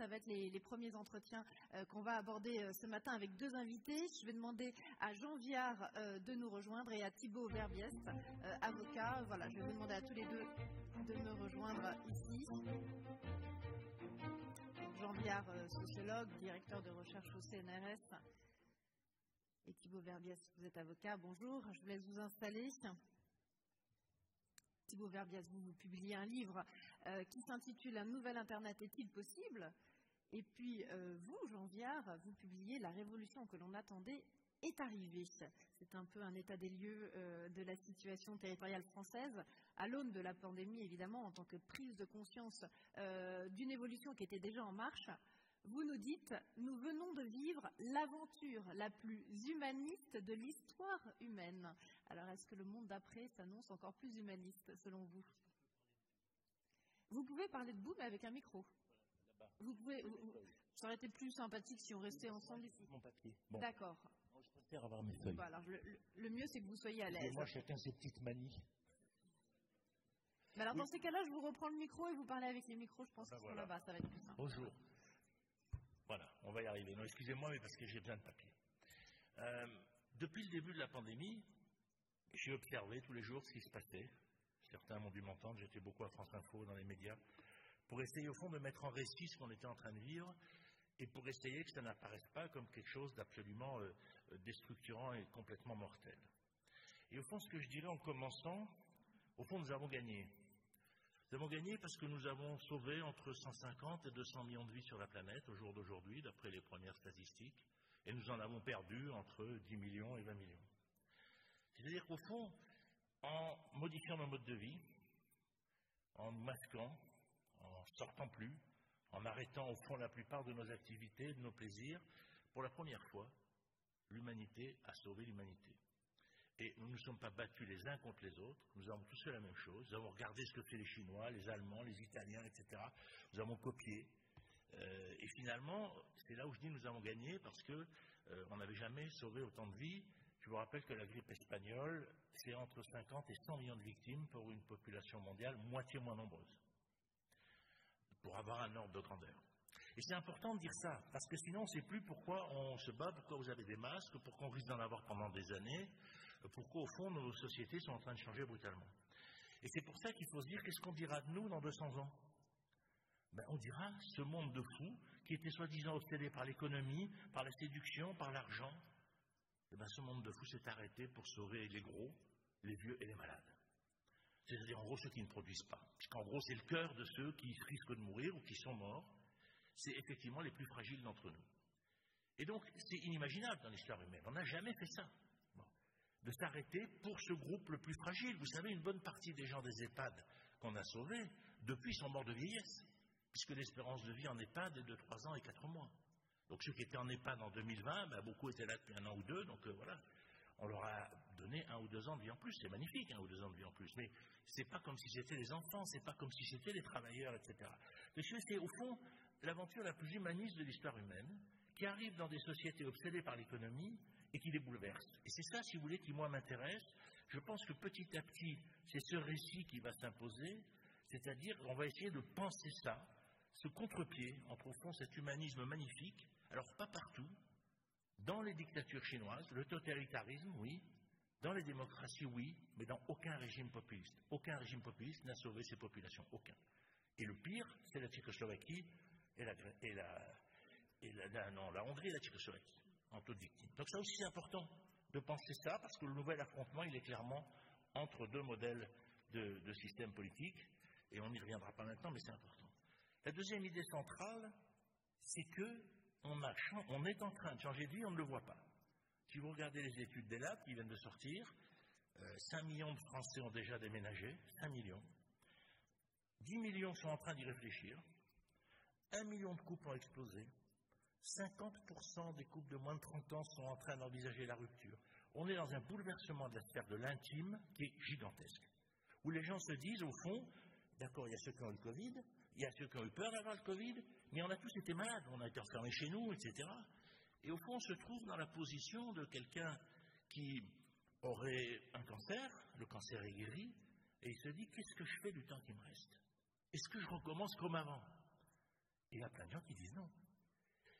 ça va être les premiers entretiens qu'on va aborder ce matin avec deux invités. Je vais demander à Jean Viard de nous rejoindre et à Thibaut Verbiest, avocat. Voilà, je vais vous demander à tous les deux de me rejoindre ici. Jean Viard, sociologue, directeur de recherche au CNRS. Et Thibaut Verbiest, vous êtes avocat. Bonjour, je vous laisse vous installer. Thibaut Verbiest, vous publiez un livre qui s'intitule « Un nouvel Internet est-il possible ?» Et puis vous, Jean Viard, vous publiez « La révolution que l'on attendait est arrivée ». C'est un peu un état des lieux de la situation territoriale française, à l'aune de la pandémie, évidemment, en tant que prise de conscience d'une évolution qui était déjà en marche. Vous nous dites « Nous venons de vivre l'aventure la plus humaniste de l'histoire humaine ». Alors, est-ce que le monde d'après s'annonce encore plus humaniste, selon vous? Vous pouvez parler debout, mais avec un micro. Vous pouvez. Ça aurait été plus sympathique si on restait ensemble ici. Mon papier. Bon. D'accord. Je préfère avoir mes feuilles. Bon, alors, le mieux, c'est que vous soyez à l'aise. Moi, chacun ses petites manies. Mais alors, dans ces cas-là, je vous reprends le micro et vous parlez avec les micros. Je pense que voilà. Là-bas, ça va être plus simple. Bonjour. Voilà, on va y arriver. Non, excusez-moi, mais parce que j'ai besoin de papier. Depuis le début de la pandémie, j'ai observé tous les jours ce qui se passait. Certains m'ont dû m'entendre, j'étais beaucoup à France Info, dans les médias, pour essayer au fond de mettre en récit ce qu'on était en train de vivre et pour essayer que ça n'apparaisse pas comme quelque chose d'absolument déstructurant et complètement mortel. Et au fond, ce que je dirais en commençant, au fond, nous avons gagné. Nous avons gagné parce que nous avons sauvé entre 150 et 200 millions de vies sur la planète au jour d'aujourd'hui, d'après les premières statistiques, et nous en avons perdu entre 10 millions et 20 millions. C'est-à-dire qu'au fond, en modifiant nos modes de vie, en nous masquant, en sortant plus, en arrêtant au fond la plupart de nos activités, de nos plaisirs, pour la première fois, l'humanité a sauvé l'humanité. Et nous ne nous sommes pas battus les uns contre les autres, nous avons tous fait la même chose, nous avons regardé ce que faisaient les Chinois, les Allemands, les Italiens, etc. Nous avons copié. Et finalement, c'est là où je dis nous avons gagné parce qu'on n'avait jamais sauvé autant de vies. Je vous rappelle que la grippe espagnole, c'est entre 50 et 100 millions de victimes pour une population mondiale moitié moins nombreuse, pour avoir un ordre de grandeur. Et c'est important de dire ça, parce que sinon on ne sait plus pourquoi on se bat, pourquoi vous avez des masques, pourquoi on risque d'en avoir pendant des années, pourquoi au fond nos sociétés sont en train de changer brutalement. Et c'est pour ça qu'il faut se dire, qu'est-ce qu'on dira de nous dans 200 ans? On dira, ce monde de fous, qui était soi-disant obsédé par l'économie, par la séduction, par l'argent, ce monde de fous s'est arrêté pour sauver les gros, les vieux et les malades. C'est-à-dire, en gros, ceux qui ne produisent pas. Puisqu'en gros, c'est le cœur de ceux qui risquent de mourir ou qui sont morts. C'est effectivement les plus fragiles d'entre nous. Et donc, c'est inimaginable dans l'histoire humaine. On n'a jamais fait ça. De s'arrêter pour ce groupe le plus fragile. Vous savez, une bonne partie des gens des EHPAD qu'on a sauvés, depuis, sont morts de vieillesse. Puisque l'espérance de vie en EHPAD est de 3 ans et 4 mois. Donc ceux qui étaient en EHPAD en 2020, beaucoup étaient là depuis 1 an ou 2, donc voilà, on leur a donné 1 ou 2 ans de vie en plus, c'est magnifique 1 ou 2 ans de vie en plus, mais c'est pas comme si c'était les enfants, c'est pas comme si c'était les travailleurs, etc. Donc c'est au fond l'aventure la plus humaniste de l'histoire humaine, qui arrive dans des sociétés obsédées par l'économie et qui les bouleverse. Et c'est ça, si vous voulez, qui moi m'intéresse. Je pense que petit à petit, c'est ce récit qui va s'imposer, c'est-à-dire qu'on va essayer de penser ça, ce contre-pied entre, au fond, cet humanisme magnifique. Alors, pas partout. Dans les dictatures chinoises, le totalitarisme, oui. Dans les démocraties, oui. Mais dans aucun régime populiste. Aucun régime populiste n'a sauvé ses populations. Aucun. Et le pire, c'est la Tchécoslovaquie et la Hongrie et la Tchécoslovaquie, en taux de victimes. Donc ça aussi, c'est important de penser ça, parce que le nouvel affrontement, il est clairement entre 2 modèles de système politique. Et on n'y reviendra pas maintenant, mais c'est important. La deuxième idée centrale, c'est qu'on est en train de changer de vie, on ne le voit pas. Si vous regardez les études d'ELAT qui viennent de sortir, 5 millions de Français ont déjà déménagé, 5 millions. 10 millions sont en train d'y réfléchir. 1 million de couples ont explosé. 50% des couples de moins de 30 ans sont en train d'envisager la rupture. On est dans un bouleversement de la sphère de l'intime qui est gigantesque. Où les gens se disent, au fond, d'accord, il y a ceux qui ont eu le Covid, il y a ceux qui ont eu peur d'avoir le Covid, mais on a tous été malades, on a été enfermés chez nous, etc. Et au fond, on se trouve dans la position de quelqu'un qui aurait un cancer, le cancer est guéri, et il se dit, qu'est-ce que je fais du temps qui me reste? Est-ce que je recommence comme avant? Et il y a plein de gens qui disent non.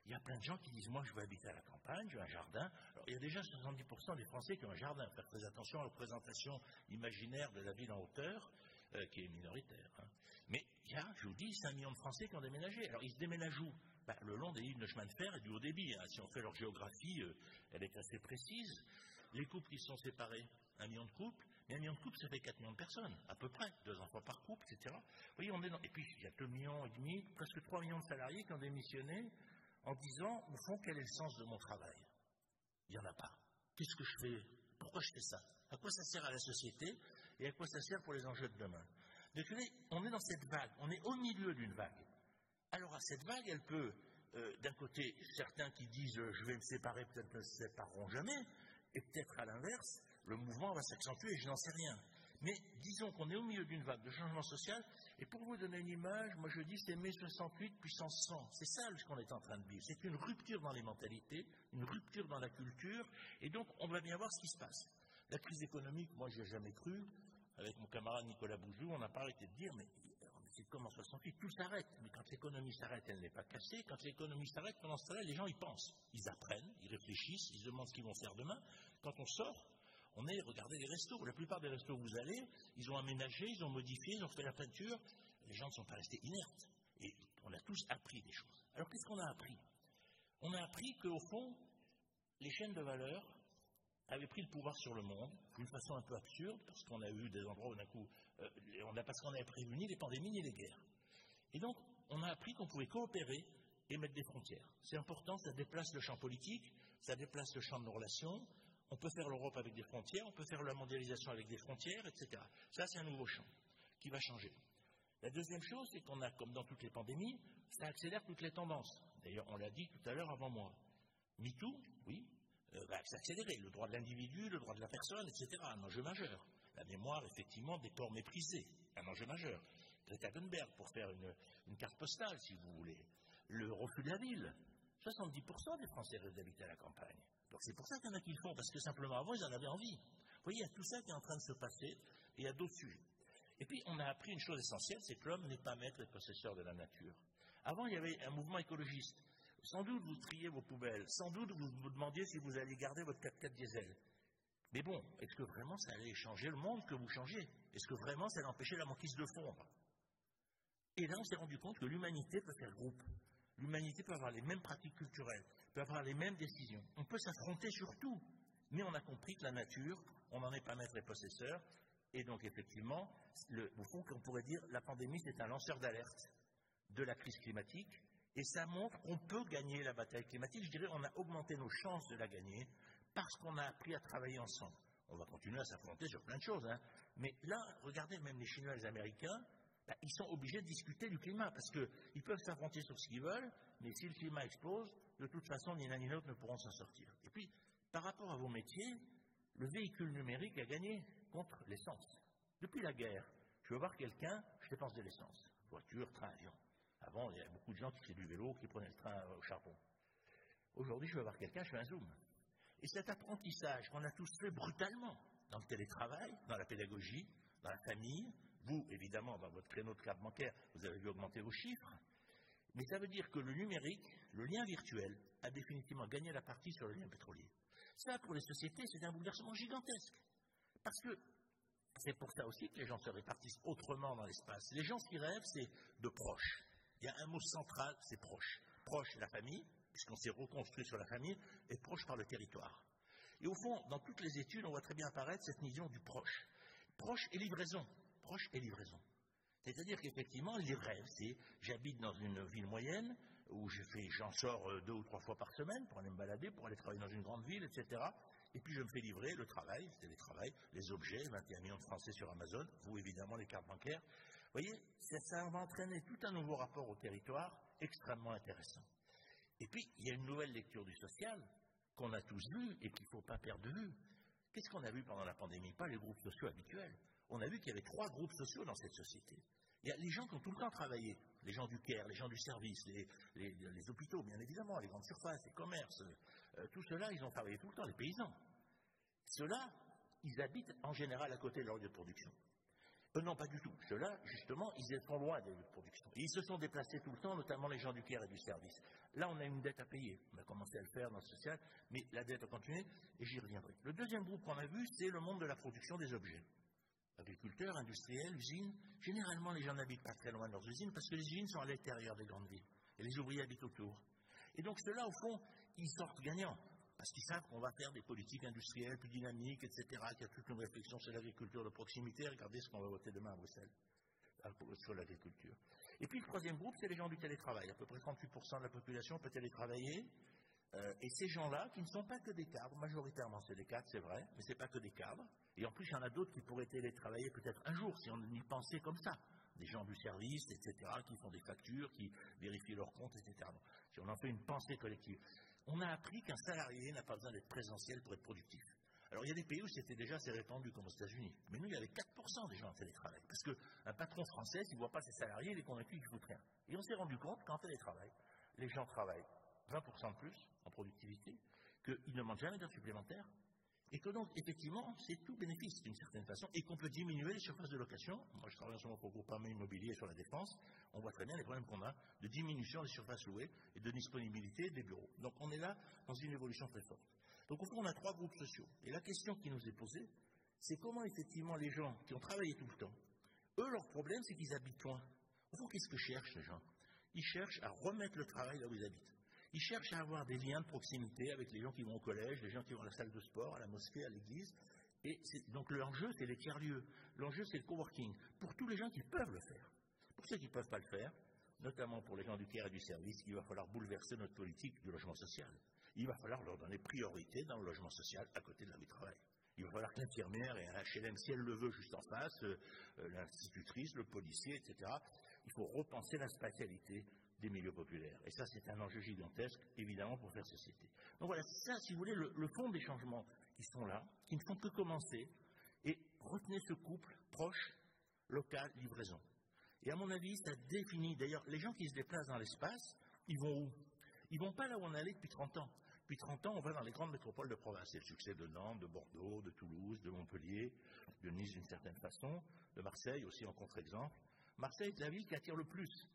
Il y a plein de gens qui disent, moi je veux habiter à la campagne, j'ai un jardin. Alors il y a déjà 70% des Français qui ont un jardin. Faire très attention à la représentation imaginaire de la ville en hauteur, qui est minoritaire. Hein. Mais il y a, je vous dis, 5 millions de Français qui ont déménagé. Alors ils se déménagent où? Le long des lignes de chemin de fer et du haut débit. Hein. Si on fait leur géographie, elle est assez précise. Les couples qui sont séparés, 1 million de couples. Mais 1 million de couples, ça fait 4 millions de personnes, à peu près. 2 enfants par couple, etc. Vous voyez, on est dans... Et puis il y a 2,5 millions, presque 3 millions de salariés qui ont démissionné en disant, au fond, quel est le sens de mon travail? Il n'y en a pas. Qu'est-ce que je fais? Pourquoi je fais ça? À quoi ça sert à la société? Et à quoi ça sert pour les enjeux de demain? Donc, on est dans cette vague. On est au milieu d'une vague. Alors, à cette vague, elle peut, d'un côté, certains qui disent, je vais me séparer, peut-être ne se sépareront jamais. Et peut-être à l'inverse, le mouvement va s'accentuer et je n'en sais rien. Mais disons qu'on est au milieu d'une vague de changement social, et pour vous donner une image, moi je dis c'est mai 68 puissance 100. C'est ça ce qu'on est en train de vivre. C'est une rupture dans les mentalités, une rupture dans la culture, et donc on va bien voir ce qui se passe. La crise économique, moi je n'y ai jamais cru. Avec mon camarade Nicolas Bouzou, on n'a pas arrêté de dire, mais c'est comme en 68, tout s'arrête. Mais quand l'économie s'arrête, elle n'est pas cassée. Quand l'économie s'arrête, pendant ce temps-là, les gens y pensent. Ils apprennent, ils réfléchissent, ils se demandent ce qu'ils vont faire demain. Quand on sort, on est, regardez les restos. La plupart des restos où vous allez, ils ont aménagé, ils ont modifié, ils ont fait la peinture. Les gens ne sont pas restés inertes. Et on a tous appris des choses. Alors qu'est-ce qu'on a appris? On a appris qu'au fond, les chaînes de valeur avaient pris le pouvoir sur le monde d'une façon un peu absurde, parce qu'on a eu des endroits où d'un coup, parce qu'on avait prévu ni les pandémies ni les guerres. Et donc, on a appris qu'on pouvait coopérer et mettre des frontières. C'est important, ça déplace le champ politique, ça déplace le champ de nos relations. On peut faire l'Europe avec des frontières, on peut faire la mondialisation avec des frontières, etc. Ça, c'est un nouveau champ qui va changer. La deuxième chose, c'est qu'on a, comme dans toutes les pandémies, ça accélère toutes les tendances. D'ailleurs, on l'a dit tout à l'heure avant moi. MeToo, oui, va s'accélérer. Le droit de l'individu, le droit de la personne, etc. Un enjeu majeur. La mémoire, effectivement, des corps méprisés. Un enjeu majeur. Greta Thunberg, pour faire une carte postale, si vous voulez. Le refus de la ville. 70% des Français rêvent d'habiter à la campagne. Donc c'est pour ça qu'il y en a qui le font, parce que simplement avant, ils en avaient envie. Vous voyez, il y a tout ça qui est en train de se passer, et il y a d'autres sujets. Et puis, on a appris une chose essentielle, c'est que l'homme n'est pas maître et possesseur de la nature. Avant, il y avait un mouvement écologiste. Sans doute, vous triez vos poubelles. Sans doute, vous vous demandiez si vous alliez garder votre 4x4 diesel. Mais bon, est-ce que vraiment ça allait changer le monde que vous changez? Est-ce que vraiment ça allait empêcher la banquise de fondre? Et là, on s'est rendu compte que l'humanité peut faire groupe. L'humanité peut avoir les mêmes pratiques culturelles, peut avoir les mêmes décisions. On peut s'affronter sur tout. Mais on a compris que la nature, on n'en est pas maître et possesseur. Et donc, effectivement, au fond, on pourrait dire la pandémie, c'est un lanceur d'alerte de la crise climatique. Et ça montre qu'on peut gagner la bataille climatique. Je dirais on a augmenté nos chances de la gagner parce qu'on a appris à travailler ensemble. On va continuer à s'affronter sur plein de choses. Hein. Mais là, regardez, même les Chinois et les Américains, ils sont obligés de discuter du climat parce qu'ils peuvent s'affronter sur ce qu'ils veulent, mais si le climat explose, de toute façon, ni l'un ni l'autre ne pourront s'en sortir. Et puis, par rapport à vos métiers, le véhicule numérique a gagné contre l'essence. Depuis la guerre, je veux voir quelqu'un, je dépense de l'essence. Voiture, train, avion. Avant, il y avait beaucoup de gens qui faisaient du vélo, qui prenaient le train au charbon. Aujourd'hui, je veux voir quelqu'un, je fais un zoom. Et cet apprentissage qu'on a tous fait brutalement, dans le télétravail, dans la pédagogie, dans la famille, vous, évidemment, dans votre créneau de carte bancaire, vous avez vu augmenter vos chiffres, mais ça veut dire que le numérique, le lien virtuel, a définitivement gagné la partie sur le lien pétrolier. Ça, pour les sociétés, c'est un bouleversement gigantesque. Parce que c'est pour ça aussi que les gens se répartissent autrement dans l'espace. Les gens, ce qu'ils rêvent, c'est de proches. Il y a un mot central, c'est proche. Proche, c'est la famille, puisqu'on s'est reconstruit sur la famille, et proche par le territoire. Et au fond, dans toutes les études, on voit très bien apparaître cette vision du proche. Proche et livraison. Proche et livraison. C'est-à-dire qu'effectivement, les rêves, c'est j'habite dans une ville moyenne, où j'en sors 2 ou 3 fois par semaine pour aller me balader, pour aller travailler dans une grande ville, etc. Et puis je me fais livrer le travail, le télétravail, les objets, 21 millions de Français sur Amazon, vous évidemment les cartes bancaires. Vous voyez, ça va entraîner tout un nouveau rapport au territoire extrêmement intéressant. Et puis, il y a une nouvelle lecture du social qu'on a tous vue et qu'il ne faut pas perdre de vue. Qu'est-ce qu'on a vu pendant la pandémie? Pas les groupes sociaux habituels. On a vu qu'il y avait 3 groupes sociaux dans cette société. Il y a les gens qui ont tout le temps travaillé, les gens du care, les gens du service, les hôpitaux, bien évidemment, les grandes surfaces, les commerces, tout cela, ils ont travaillé tout le temps, les paysans. Ceux-là, ils habitent en général à côté de leur lieu de production. Non, pas du tout. Ceux-là, justement, ils sont loin des lieux de production. Et ils se sont déplacés tout le temps, notamment les gens du care et du service. Là, on a une dette à payer. On a commencé à le faire dans le social, mais la dette a continué, et j'y reviendrai. Le deuxième groupe qu'on a vu, c'est le monde de la production des objets. Agriculteurs, industriels, usines. Généralement, les gens n'habitent pas très loin de leurs usines, parce que les usines sont à l'intérieur des grandes villes. Et les ouvriers habitent autour. Et donc, ceux-là, au fond, ils sortent gagnants. Parce qu'ils savent qu'on va faire des politiques industrielles plus dynamiques, etc., qu'il y a toute une réflexion sur l'agriculture de proximité. Regardez ce qu'on va voter demain à Bruxelles sur l'agriculture. Et puis le troisième groupe, c'est les gens du télétravail. À peu près 38% de la population peut télétravailler. Et ces gens-là, qui ne sont pas que des cadres, majoritairement c'est des cadres, c'est vrai, mais ce n'est pas que des cadres. Et en plus, il y en a d'autres qui pourraient télétravailler peut-être un jour, si on y pensait comme ça. Des gens du service, etc., qui font des factures, qui vérifient leurs comptes, etc. Donc, si on en fait une pensée collective. On a appris qu'un salarié n'a pas besoin d'être présentiel pour être productif. Alors, il y a des pays où c'était déjà assez répandu, comme aux États-Unis. Mais nous, il y avait 4% des gens en télétravail. Parce qu'un patron français, s'il ne voit pas ses salariés, il est convaincu qu'il ne fout rien. Et on s'est rendu compte qu'en télétravail, les gens travaillent 20% de plus en productivité, qu'ils ne demandent jamais d'heures supplémentaires, et que donc, effectivement, c'est tout bénéfice d'une certaine façon, et qu'on peut diminuer les surfaces de location. Moi, je travaille en ce moment pour le groupe Armée Immobilier sur la défense. On voit très bien les problèmes qu'on a de diminution des surfaces louées et de disponibilité des bureaux. Donc, on est là dans une évolution très forte. Donc, au fond, on a trois groupes sociaux. Et la question qui nous est posée, c'est comment, effectivement, les gens qui ont travaillé tout le temps, eux, leur problème, c'est qu'ils habitent loin. Au fond, qu'est-ce que cherchent, les gens? Ils cherchent à remettre le travail là où ils habitent. Ils cherchent à avoir des liens de proximité avec les gens qui vont au collège, les gens qui vont à la salle de sport, à la mosquée, à l'église. Et donc l'enjeu, c'est les tiers-lieux. L'enjeu, c'est le coworking. Pour tous les gens qui peuvent le faire. Pour ceux qui ne peuvent pas le faire, notamment pour les gens du care et du service, il va falloir bouleverser notre politique du logement social. Il va falloir leur donner priorité dans le logement social à côté de la vie de travail. Il va falloir que l'infirmière et un HLM, si elle le veut juste en face, l'institutrice, le policier, etc., il faut repenser la spatialité des milieux populaires. Et ça, c'est un enjeu gigantesque, évidemment, pour faire société. Donc voilà, c'est ça, si vous voulez, le fond des changements qui sont là, qui ne font que commencer, et retenez ce couple proche, local, livraison. Et à mon avis, ça définit, d'ailleurs, les gens qui se déplacent dans l'espace, ils vont où? Ils ne vont pas là où on est allé depuis 30 ans. Depuis 30 ans, on va dans les grandes métropoles de province. C'est le succès de Nantes, de Bordeaux, de Toulouse, de Montpellier, de Nice d'une certaine façon, de Marseille aussi en contre-exemple. Marseille est la ville qui attire le plus.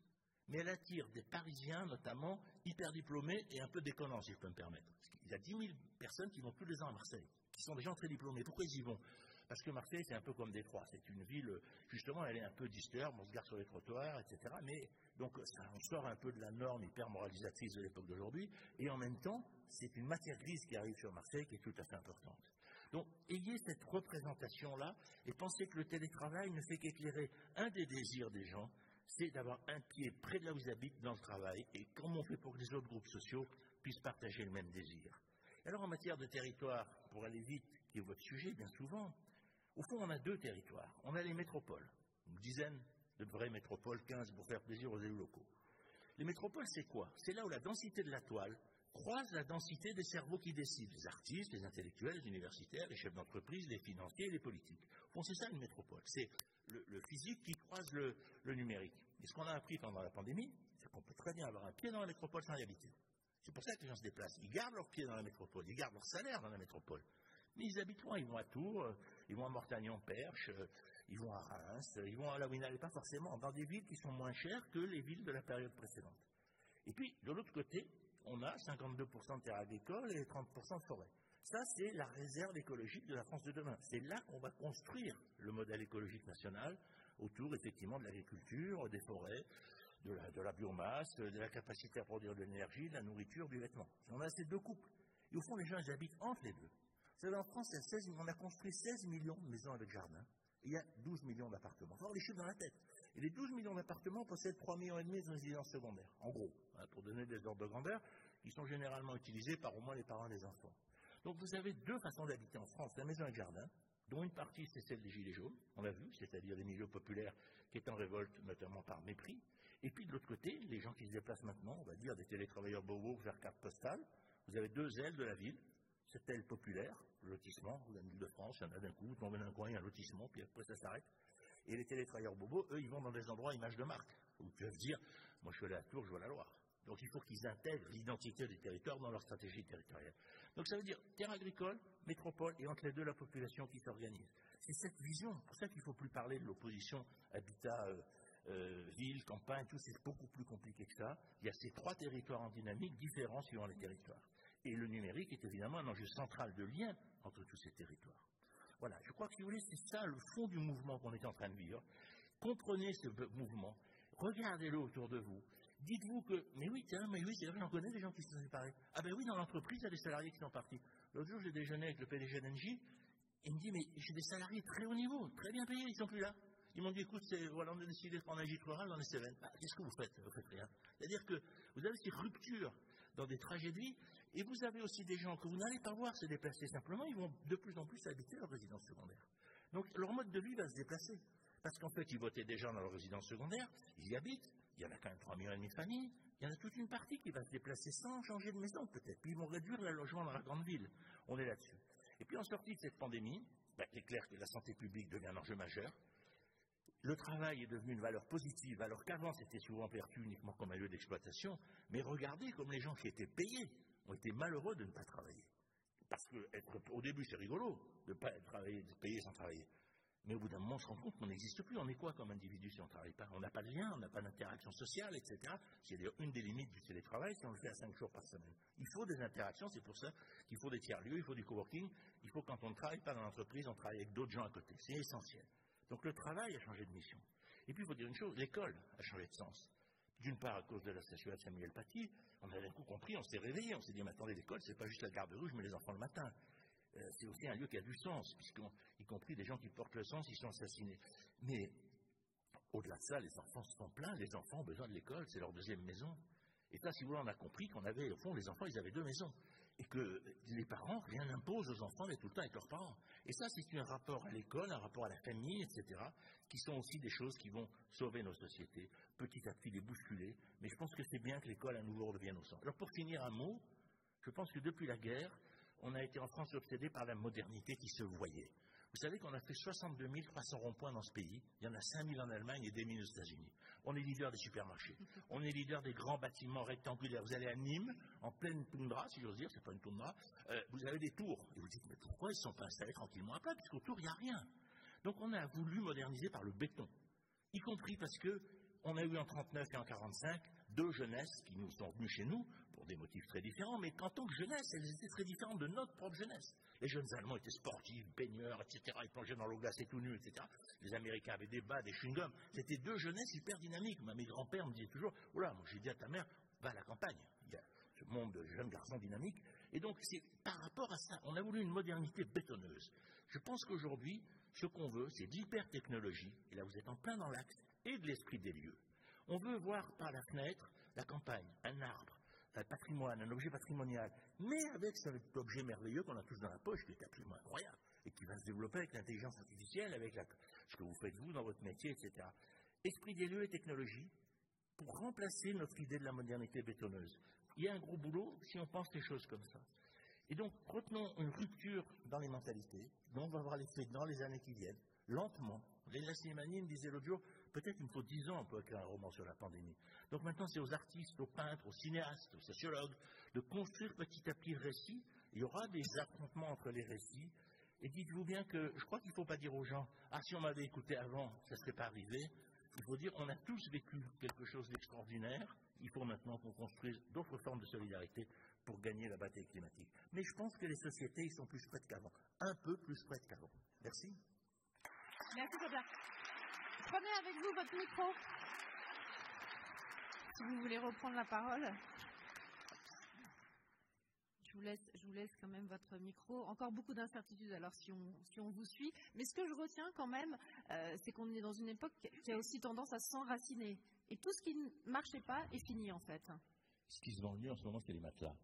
Mais elle attire des Parisiens, notamment, hyper diplômés et un peu déconnants, si je peux me permettre. Il y a 10 000 personnes qui vont tous les ans à Marseille, qui sont des gens très diplômés. Pourquoi ils y vont? Parce que Marseille, c'est un peu comme Détroit. C'est une ville, justement, elle est un peu disturbe, on se gare sur les trottoirs, etc. Mais donc, on sort un peu de la norme hyper moralisatrice de l'époque d'aujourd'hui. Et en même temps, c'est une matière grise qui arrive sur Marseille qui est tout à fait importante. Donc, ayez cette représentation-là et pensez que le télétravail ne fait qu'éclairer un des désirs des gens, c'est d'avoir un pied près de là où ils habitent dans le travail et comment on fait pour que les autres groupes sociaux puissent partager le même désir. Alors en matière de territoire, pour aller vite, qui est votre sujet bien souvent, au fond on a deux territoires. On a les métropoles, une dizaine de vraies métropoles, 15 pour faire plaisir aux élus locaux. Les métropoles c'est quoi? C'est là où la densité de la toile croise la densité des cerveaux qui décident, les artistes, les intellectuels, les universitaires, les chefs d'entreprise, les financiers et les politiques. Au fond c'est ça une métropole, c'est le physique qui croise le numérique. Et ce qu'on a appris pendant la pandémie, c'est qu'on peut très bien avoir un pied dans la métropole sans y habiter. C'est pour ça que les gens se déplacent. Ils gardent leur pied dans la métropole, ils gardent leur salaire dans la métropole. Mais ils habitent loin, ils vont à Tours, ils vont à Mortagne-en-Perche, ils vont à Reims, ils vont là où ils n'allaient pas forcément, dans des villes qui sont moins chères que les villes de la période précédente. Et puis, de l'autre côté, on a 52% de terres agricoles et 30% de forêts. Ça, c'est la réserve écologique de la France de demain. C'est là qu'on va construire le modèle écologique national autour, effectivement, de l'agriculture, des forêts, de la biomasse, de la capacité à produire de l'énergie, de la nourriture, du vêtement. On a ces deux couples. Et au fond, les gens, ils habitent entre les deux. Vous savez, en France, on a construit 16 millions de maisons avec jardin. Et il y a 12 millions d'appartements. Il faut avoir les chiffres dans la tête. Et les 12 millions d'appartements possèdent 3,5 millions de résidences secondaires, en gros, pour donner des ordres de grandeur, qui sont généralement utilisés par au moins les parents des enfants. Donc vous avez deux façons d'habiter en France, la maison et le jardin, dont une partie c'est celle des Gilets jaunes, on l'a vu, c'est-à-dire les milieux populaires qui est en révolte, notamment par mépris. Et puis de l'autre côté, les gens qui se déplacent maintenant, on va dire des télétravailleurs bobos vers carte postale, vous avez deux ailes de la ville, cette aile populaire, le lotissement, vous avez l'Île-de-France, il y en a d'un coup, vous tombez d'un coin, il y a un lotissement, puis après ça s'arrête. Et les télétravailleurs bobos, eux, ils vont dans des endroits à image de marque, où ils peuvent dire, moi je suis allé à Tours, je vois la Loire. Donc il faut qu'ils intègrent l'identité des territoires dans leur stratégie territoriale. Donc ça veut dire terre agricole, métropole, et entre les deux la population qui s'organise. C'est cette vision. C'est pour ça qu'il ne faut plus parler de l'opposition habitat, ville, campagne, tout, c'est beaucoup plus compliqué que ça. Il y a ces 3 territoires en dynamique différents suivant les territoires. Et le numérique est évidemment un enjeu central de lien entre tous ces territoires. Voilà, je crois que si vous voulez, c'est ça le fond du mouvement qu'on est en train de vivre. Comprenez ce mouvement, regardez-le autour de vous. Dites-vous que, mais oui, c'est vrai, j'en connais des gens qui se sont séparés. Ah ben oui, dans l'entreprise, il y a des salariés qui sont partis. L'autre jour, j'ai déjeuné avec le PDG d'Engie, il me dit, mais j'ai des salariés très haut niveau, très bien payés, ils ne sont plus là. Ils m'ont dit, écoute, voilà, on a décidé de prendre un gîte rural dans les Cévennes. Ah, qu'est-ce que vous faites? Vous faites rien. C'est-à-dire que vous avez ces ruptures dans des trajets de vie, et vous avez aussi des gens que vous n'allez pas voir se déplacer simplement, ils vont de plus en plus habiter leur résidence secondaire. Donc leur mode de vie va se déplacer. Parce qu'en fait, ils votaient déjà dans leur résidence secondaire, ils y habitent, il y en a quand même 3,5 millions de familles, il y en a toute une partie qui va se déplacer sans changer de maison peut-être, puis ils vont réduire le logement dans la grande ville. On est là-dessus. Et puis en sortie de cette pandémie, c'est clair que la santé publique devient un enjeu majeur. Le travail est devenu une valeur positive, alors qu'avant c'était souvent perçu uniquement comme un lieu d'exploitation. Mais regardez comme les gens qui étaient payés ont été malheureux de ne pas travailler. Parce qu'au début c'est rigolo de ne pas travailler, de payer sans travailler. Mais au bout d'un moment, on se rend compte qu'on n'existe plus. On est quoi comme individu si on ne travaille pas? On n'a pas de lien, on n'a pas d'interaction sociale, etc. C'est d'ailleurs une des limites du télétravail si on le fait à 5 jours par semaine. Il faut des interactions, c'est pour ça qu'il faut des tiers-lieux, il faut du coworking, il faut quand on ne travaille pas dans l'entreprise, on travaille avec d'autres gens à côté. C'est essentiel. Donc le travail a changé de mission. Et puis il faut dire une chose, l'école a changé de sens. D'une part, à cause de l'assassinat de Samuel Paty, on a d'un coup compris, on s'est réveillé, on s'est dit, mais attendez, l'école, c'est pas juste la garderie où je mets les enfants le matin. C'est aussi un lieu qui a du sens, puisqu'y compris des gens qui portent le sens, ils sont assassinés. Mais au-delà de ça, les enfants se font plein, les enfants ont besoin de l'école, c'est leur deuxième maison. Et ça, si vous voulez, on a compris qu'on avait, au fond, les enfants, ils avaient 2 maisons. Et que les parents, rien n'impose aux enfants d'être tout le temps avec leurs parents. Et ça, c'est un rapport à l'école, un rapport à la famille, etc., qui sont aussi des choses qui vont sauver nos sociétés, petit à petit les bousculer. Mais je pense que c'est bien que l'école à nouveau redevienne au centre. Alors pour finir, un mot, je pense que depuis la guerre, on a été en France obsédé par la modernité qui se voyait. Vous savez qu'on a fait 62 300 ronds-points dans ce pays. Il y en a 5 000 en Allemagne et des 1000 aux États-Unis. On est leader des supermarchés. On est leader des grands bâtiments rectangulaires. Vous allez à Nîmes, en pleine toundra, si j'ose dire, c'est pas une toundra, vous avez des tours. Et vous dites, mais pourquoi ils ne sont pas installés tranquillement à plat? Puisqu'autour, il n'y a rien. Donc on a voulu moderniser par le béton. Y compris parce qu'on a eu en 1939 et en 1945 2 jeunesses qui nous sont venues chez nous, pour des motifs très différents, mais qu'en tant que jeunesse, elles étaient très différentes de notre propre jeunesse. Les jeunes Allemands étaient sportifs, baigneurs, etc., ils plongeaient dans l'eau glacée tout nus, etc. Les Américains avaient des bas, des chewing-gums. C'était 2 jeunesses hyper dynamiques. Mes grands-pères me disaient toujours, oula, moi j'ai dit à ta mère, va à la campagne. Il y a ce monde de jeunes garçons dynamiques. Et donc, c'est par rapport à ça, on a voulu une modernité bétonneuse. Je pense qu'aujourd'hui, ce qu'on veut, c'est de l'hyper-technologie, et là vous êtes en plein dans l'axe, et de l'esprit des lieux. On veut voir par la fenêtre la campagne, un arbre, un patrimoine, un objet patrimonial, mais avec cet objet merveilleux qu'on a tous dans la poche, qui est absolument incroyable, et qui va se développer avec l'intelligence artificielle, avec ce que vous faites vous dans votre métier, etc. Esprit des lieux et technologie, pour remplacer notre idée de la modernité bétonneuse. Il y a un gros boulot si on pense les choses comme ça. Et donc, retenons une rupture dans les mentalités, dont on va voir l'effet dans les années qui viennent, lentement. Léla Slimani me disait l'autre jour, peut-être il me faut 10 ans pour écrire un roman sur la pandémie. Donc maintenant, c'est aux artistes, aux peintres, aux cinéastes, aux sociologues, de construire petit à petit le récit. Il y aura des affrontements entre les récits. Et dites-vous bien que je crois qu'il ne faut pas dire aux gens, ah, si on m'avait écouté avant, ça ne serait pas arrivé. Il faut dire, on a tous vécu quelque chose d'extraordinaire. Il faut maintenant qu'on construise d'autres formes de solidarité pour gagner la bataille climatique. Mais je pense que les sociétés, ils sont plus prêtes qu'avant. Un peu plus prêtes qu'avant. Merci. Merci Fabien. Prenez avec vous votre micro. Si vous voulez reprendre la parole. Je vous laisse quand même votre micro. Encore beaucoup d'incertitudes alors si on vous suit. Mais ce que je retiens quand même, c'est qu'on est dans une époque qui a aussi tendance à s'enraciner. Et tout ce qui ne marchait pas est fini en fait. Ce qui se vend le mieux en ce moment, c'est les matelas.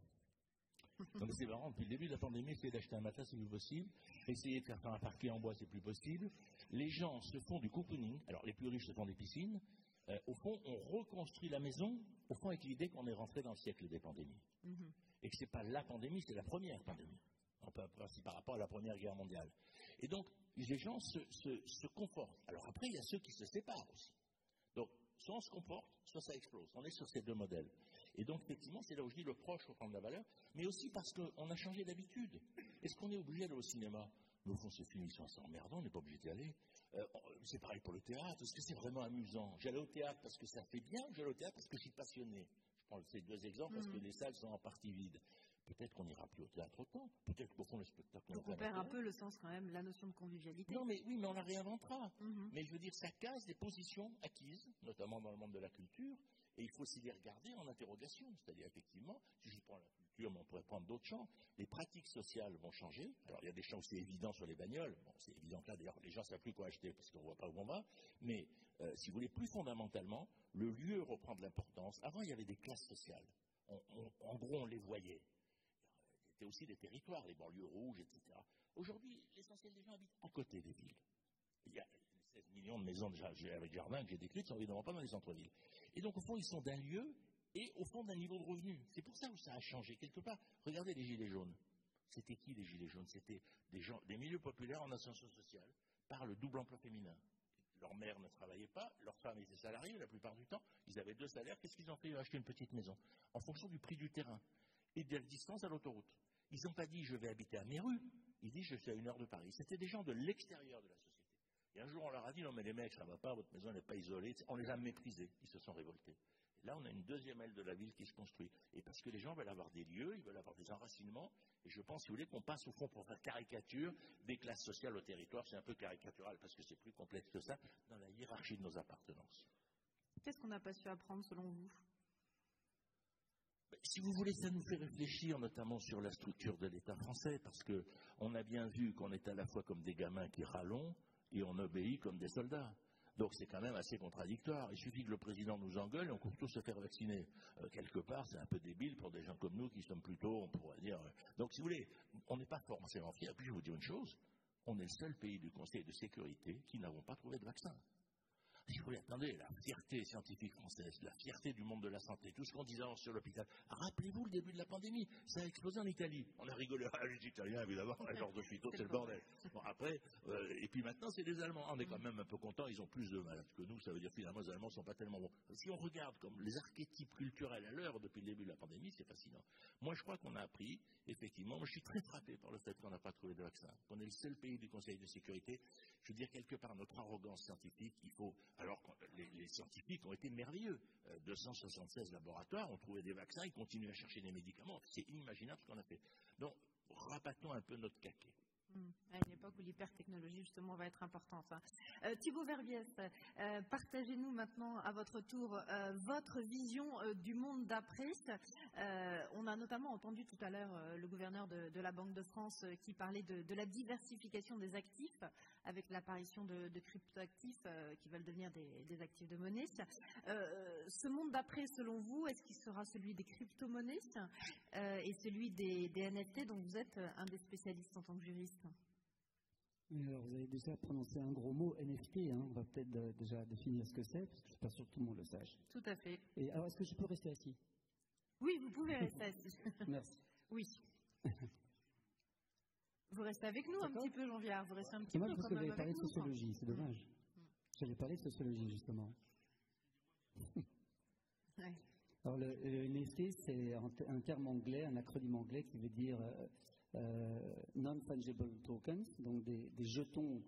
Donc c'est marrant, depuis le début de la pandémie, essayer d'acheter un matelas, c'est plus possible. Essayer de faire un parquet en bois, c'est plus possible. Les gens se font du cocooning. Alors les plus riches se font des piscines. Au fond, on reconstruit la maison, au fond, avec l'idée qu'on est rentré dans le siècle des pandémies. Et que ce n'est pas la pandémie, c'est la première pandémie. C'est par rapport à la Première Guerre mondiale. Et donc, les gens se confortent. Alors après, il y a ceux qui se séparent aussi. Donc, soit on se comporte, soit ça explose. On est sur ces 2 modèles. Et donc, effectivement, c'est là où je dis le proche reprend de la valeur, mais aussi parce qu'on a changé d'habitude. Est-ce qu'on est obligé d'aller au cinéma? Mais au fond, ces films, ils sont assez emmerdants, on n'est pas obligé d'y aller. C'est pareil pour le théâtre. Est-ce que c'est vraiment amusant? J'allais au théâtre parce que ça fait bien, ou j'allais au théâtre parce que je suis passionné? Je prends ces deux exemples parce que les salles sont en partie vides. Peut-être qu'on n'ira plus au théâtre autant. Peut-être qu'au fond, le spectacle... Donc on perd un peu le sens quand même, la notion de convivialité. Non, mais oui, mais on la réinventera. Mais je veux dire, ça casse des positions acquises, notamment dans le monde de la culture, et il faut aussi les regarder en interrogation. C'est-à-dire, effectivement, si je prends la culture, mais on pourrait prendre d'autres champs, les pratiques sociales vont changer. Alors, il y a des champs où c'est évident sur les bagnoles. Bon, c'est évident que là, d'ailleurs, les gens ne savent plus quoi acheter parce qu'on ne voit pas où on va. Mais, si vous voulez, plus fondamentalement, le lieu reprend de l'importance. Avant, il y avait des classes sociales. En gros, on les voyait. C'était aussi des territoires, les banlieues rouges, etc. Aujourd'hui, l'essentiel des gens habitent à côté des villes. Il y a 16 millions de maisons avec jardin que j'ai décrites, sont évidemment pas dans les centres-villes. Et donc, au fond, ils sont d'un lieu et au fond d'un niveau de revenu. C'est pour ça que ça a changé quelque part. Regardez les Gilets jaunes. C'était qui les Gilets jaunes? C'était des gens, des milieux populaires en ascension sociale, par le double emploi féminin. Leur mère ne travaillait pas, leurs femmes étaient salariées la plupart du temps, ils avaient 2 salaires. Qu'est-ce qu'ils ont fait? Ils ont acheté une petite maison en fonction du prix du terrain et de la distance à l'autoroute. Ils n'ont pas dit je vais habiter à Méru, ils disent je suis à 1 heure de Paris. C'était des gens de l'extérieur de la société. Et un jour on leur a dit non mais les mecs ça ne va pas, votre maison n'est pas isolée, on les a méprisés, ils se sont révoltés. Et là on a une deuxième aile de la ville qui se construit. Et parce que les gens veulent avoir des lieux, ils veulent avoir des enracinements, et je pense si vous voulez qu'on passe au fond pour faire caricature des classes sociales au territoire, c'est un peu caricatural parce que c'est plus complexe que ça, dans la hiérarchie de nos appartenances. Qu'est-ce qu'on n'a pas su apprendre selon vous? Si vous voulez, ça nous fait réfléchir notamment sur la structure de l'État français, parce qu'on a bien vu qu'on est à la fois comme des gamins qui râlons et on obéit comme des soldats. Donc c'est quand même assez contradictoire. Il suffit que le président nous engueule et on court tous se faire vacciner. Quelque part, c'est un peu débile pour des gens comme nous qui sommes plutôt, on pourrait dire... Donc si vous voulez, on n'est pas forcément fiers. Puis je vais vous dire une chose, on est le seul pays du Conseil de sécurité qui n'avons pas trouvé de vaccin. Si vous voulez, attendez, la fierté scientifique française, la fierté du monde de la santé, tout ce qu'on disait sur l'hôpital. Rappelez-vous le début de la pandémie, ça a explosé en Italie. On a rigolé, les Italiens évidemment, les genres d'hôpitaux, c'est le bordel. Bon, après, et puis maintenant c'est les Allemands. On est quand même un peu contents, ils ont plus de malades que nous, ça veut dire finalement les Allemands ne sont pas tellement bons. Si on regarde comme les archétypes culturels à l'heure depuis le début de la pandémie, c'est fascinant. Moi je crois qu'on a appris, effectivement, moi je suis très frappé par le fait qu'on n'a pas trouvé de vaccin, qu'on est le seul pays du Conseil de sécurité. Je veux dire, quelque part, notre arrogance scientifique, il faut... Alors que les scientifiques ont été merveilleux. 276 laboratoires ont trouvé des vaccins, ils continuent à chercher des médicaments. C'est inimaginable ce qu'on a fait. Donc, rabattons un peu notre caquet. À une époque où l'hypertechnologie, justement, va être importante. Thibaut Verbiès, partagez-nous maintenant, à votre tour, votre vision du monde d'après. On a notamment entendu tout à l'heure le gouverneur de la Banque de France qui parlait de la diversification des actifs, avec l'apparition de cryptoactifs qui veulent devenir des actifs de monnaie. Ce monde d'après, selon vous, est-ce qu'il sera celui des crypto-monnaies et celui des NFT, dont vous êtes un des spécialistes en tant que juriste? Alors, vous avez déjà prononcé un gros mot, NFT. On va peut-être déjà définir ce que c'est, parce que je ne suis pas sûr que tout le monde le sache. Tout à fait. Et alors, est-ce que je peux rester assis? Oui, vous pouvez rester assis. Merci. Oui. Vous restez avec nous un petit peu, Jean Viard. Vous restez un petit peu parce quand que même j'avais parlé avec de nous. sociologie, c'est dommage. J'avais parlé de sociologie, justement. Ouais. Alors, le NFT, c'est un terme anglais, un acronyme anglais qui veut dire non-fungible tokens, donc des jetons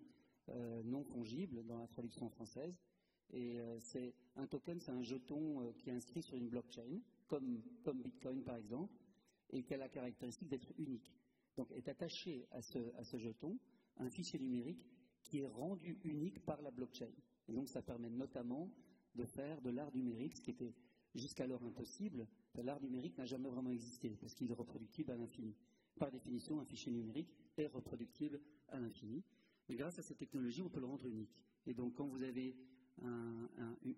non fongibles dans la traduction française. Et un token, c'est un jeton qui est inscrit sur une blockchain, comme Bitcoin par exemple, et qui a la caractéristique d'être unique. Donc est attaché à ce jeton un fichier numérique qui est rendu unique par la blockchain. Et donc ça permet notamment de faire de l'art numérique, ce qui était jusqu'alors impossible. L'art numérique n'a jamais vraiment existé, parce qu'il est reproductible à l'infini. Par définition, un fichier numérique est reproductible à l'infini. Mais grâce à cette technologie, on peut le rendre unique. Et donc, quand vous avez